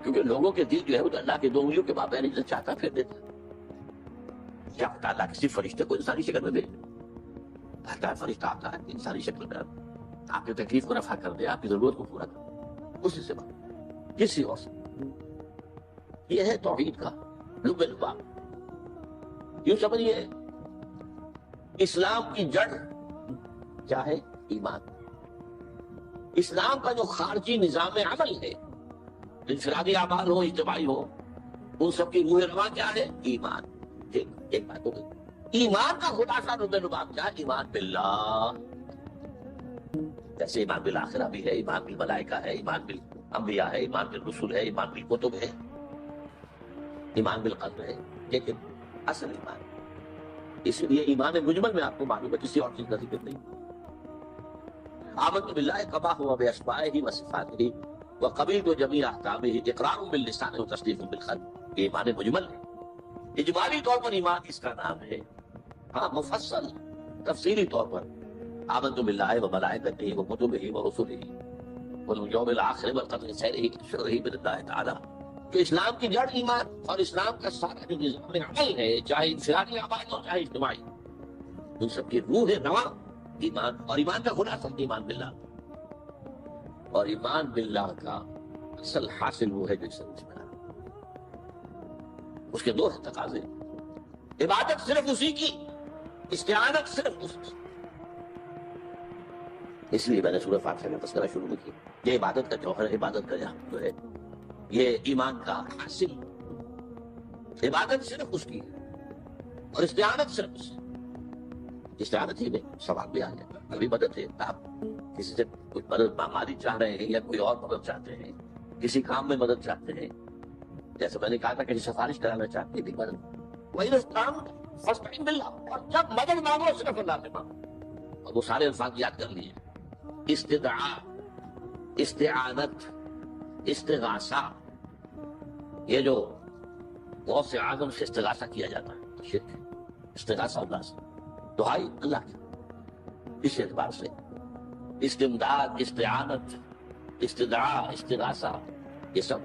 کیونکہ لوگوں کے دل جو ہے وہ اللہ کے دو انگلیوں کے مابین نہیں چاہتا پھر دیتا. کیا پتا اللہ کسی فرشتے کو انسانی شکل میں بھیجے. فرشتہ آتا ہے انسانی شکل میں آپ کی تکلیف کو رفع کر دے، آپ کی ضرورت کو پورا کر دے، اسی سے بات کسی اور سے. یہ ہے توحید کا لب لباب. یوں سمجھیے اسلام کی جڑ کیا ہے؟ ایمان. اسلام کا جو خارجی نظام عمل ہے، انفرادی اعمال ہو اجتماعی ہو، ان سب کی روح رواں کیا ہے؟ ایمان. ایک بات ہو گئی. ایمان کا خلاصہ لب لباب کیا ہے؟ ایمان باللہ. جیسے ایمان بالآخرہ بھی ہے، ایمان بالملائکہ ہے، ایمان بالانبیاء ہے، ایمان بالرسل ہے، ایمان بالکتب ہے، ایمان بالقدر ہے، لیکن اصل ایمان. اس لیے ایمان مجمل میں آپ کو معلوم ہے کسی اور چیز کا ذکر نہیں. آمنت باللہ کما ہوا باسمائہ وصفاتہ وقبلت جمیع احکامہ اقرار باللسان وتصدیق بالقلب. یہ ایمان مجمل ہے. اجمالی طور پر ایمان اس کا نام ہے. ہاں مفصل تفصیلی طور پر آمنت باللہ وملائکتہ وکتبہ ورسلہ والیوم الآخر والقدر خیرہ وشرہ من اللہ تعالی. کہ اسلام کی جڑ ایمان اور اسلام کا سارا جو نظام عمل ہے، چاہے انفرادی اعمال ہو چاہے اجتماعی، ان سب کی روح رواں ایمان. اور ایمان کا خلاصہ ایمان باللہ. اور ایمان باللہ کا اصل حاصل وہ ہے جو سمجھ میں آ رہا. اس کے دو تقاضے، عبادت صرف اسی کی، استعانت صرف اس کی. اس لیے میں نے سورہ فاتحہ کا تذکرہ شروع میں کیا. یہ عبادت کا جوہر ہے، عبادت کا جو ہے یہ ایمان کا حاصل. عبادت صرف اس کی ہے اور استعانت صرف اس کی. استعانت ہی میں ثواب بھی آ جائے. کبھی مدد ہے، آپ کسی سے کوئی مدد مالی چاہ رہے ہیں یا کوئی اور مدد چاہتے ہیں، کسی کام میں مدد چاہتے ہیں، جیسے میں نے کہا تھا کسی سفارش کرانا چاہتے ہیں بھی مدد، وہی کام فاستعین باللہ. اور جب مدد مانگو صرف اللہ سے مانگو. اور وہ سارے الفاظ یاد کر لیے: استدعاء، استعانت، استغاثہ. یہ جو غوث اعظم سے استغاثہ کیا جاتا ہے شرک ہے. استغاثہ اللہ سے، دعائی اللہ کی. اس اعتبار سے استمداد، استعانت، استدعاء، استغاثہ، یہ سب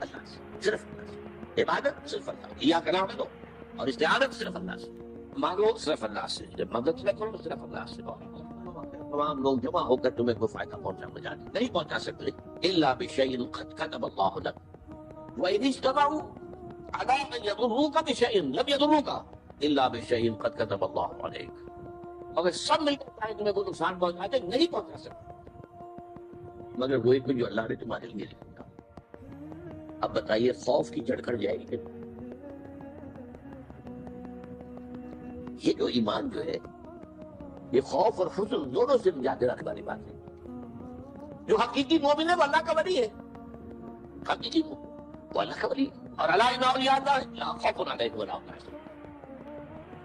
اللہ سے، صرف اللہ سے. عبادت صرف اللہ، ایاک نعبد، اور استعانت صرف اللہ سے. مانگو صرف اللہ سے، جب مدد کرو صرف اللہ سے. تمام لوگ جمع ہو کر تمہیں کوئی فائدہ پہنچانا جانے نہیں پہنچا سکتے الا بشیء قد كتب اللہ لك وإن اجتمعوا على ان يضروك بشيء لم يضروك الا بشيء قد كتب الله عليك. اگر سب مل کر چاہے تمہیں کوئی نقصان پہنچاتے نہیں پہنچا سکتے مگر وہی کچھ جو اللہ نے تمہارے لیے لکھا. اب بتائیے خوف کی جڑ کر جائے گی. یہ جو ایمان جو ہے یہ خوف اور حزن دونوں سے نجات دلانے والی بات ہے. جو حقیقی مومن ہے وہ اللہ کا ولی ہے. حقیقی مومن وہ اللہ کا ولی ہے. اور الا ان اولیاء اللہ لا خوف علیہم ولا هم يحزنون.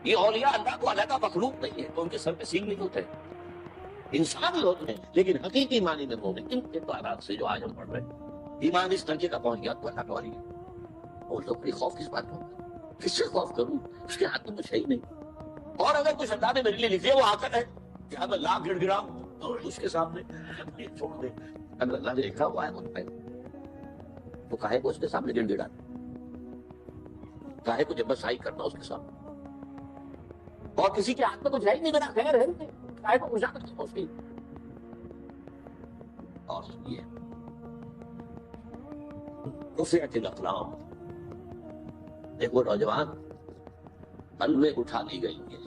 یہ اولیاء اللہ کو علیحدہ مخلوق نہیں ہے تو ان کے سر پہ سینگ نہیں ہوتے، انسان ہی ہوتے ہیں. لیکن حقیقی معنی میں مومن ان کے تعلق سے جو آج ہم پڑھ رہے ہیں ایمان اس درجے کا پہنچ گیا تو اللہ کا ولی ہے. اور لوگ بھی خوف کس بات کا ہوگا؟ کس سے خوف کروں؟ اس کے ہاتھ میں کچھ ہے ہی نہیں. اور اگر کچھ اللہ نے میرے لیے لکھے وہ آکر ہے کہ اب اللہ گڑ گڑاؤں تو اس کے سامنے چھوڑ دے. اگر اللہ نے لکھا ہوا ہے ان پہ تو کاہے کو اس کے سامنے گڑ گڑانا، کاہے کو جبرسائی کرنا اس کے سامنے. اور کسی کے ہاتھ میں کچھ ہے ہی نہیں، میرا خیر ہے کاہے کو مشاہدت کرنا اس کی. اور یہ رفعت الاقلام، دیکھو نوجوان قلمیں اٹھا لی گئی ہیں،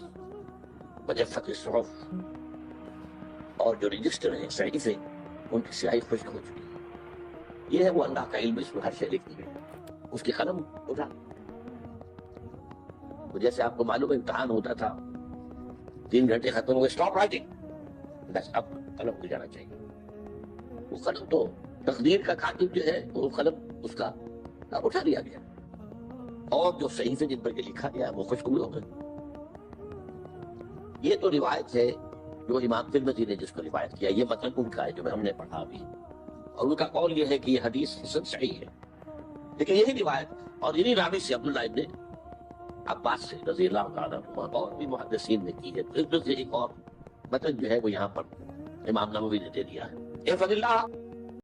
وجفت الصحف، اور جو رجسٹر ہیں صحیفے ان کی سیاہی خشک ہو چکی ہے. یہ ہے وہ اللہ کا علم، اس میں ہر شے لکھی ہے. اس کی قلم اٹھا. جیسے آپ کو معلوم امتحان ہوتا تھا 3 گھنٹے ختم ہوئے، اسٹاپ رائٹنگ، بس اب قلم ہو جانا چاہیے. وہ قلم تو تقدیر کا کاتب جو ہے وہ قلم اس کا اٹھا لیا گیا، اور جو صحیفے جن پر یہ لکھا گیا وہ خشک ہوئے ہو گئے. یہ تو روایت ہے جو امام ترمذی نے جس کو روایت کیا. یہ متن ان کا ہے جو ہم نے پڑھا ابھی، اور ان کا قول یہ ہے کہ یہ حدیث حسن صحیح ہے. لیکن یہی روایت اور انہی راوی سے عبداللہ ابن عباس سے رضی اللہ تعالیٰ عنہ اور بھی محدثین نے کی ہے. پھر سے ایک اور متن جو ہے وہ یہاں پر امام نووی نے دے دیا ہے. اے فضل اللہ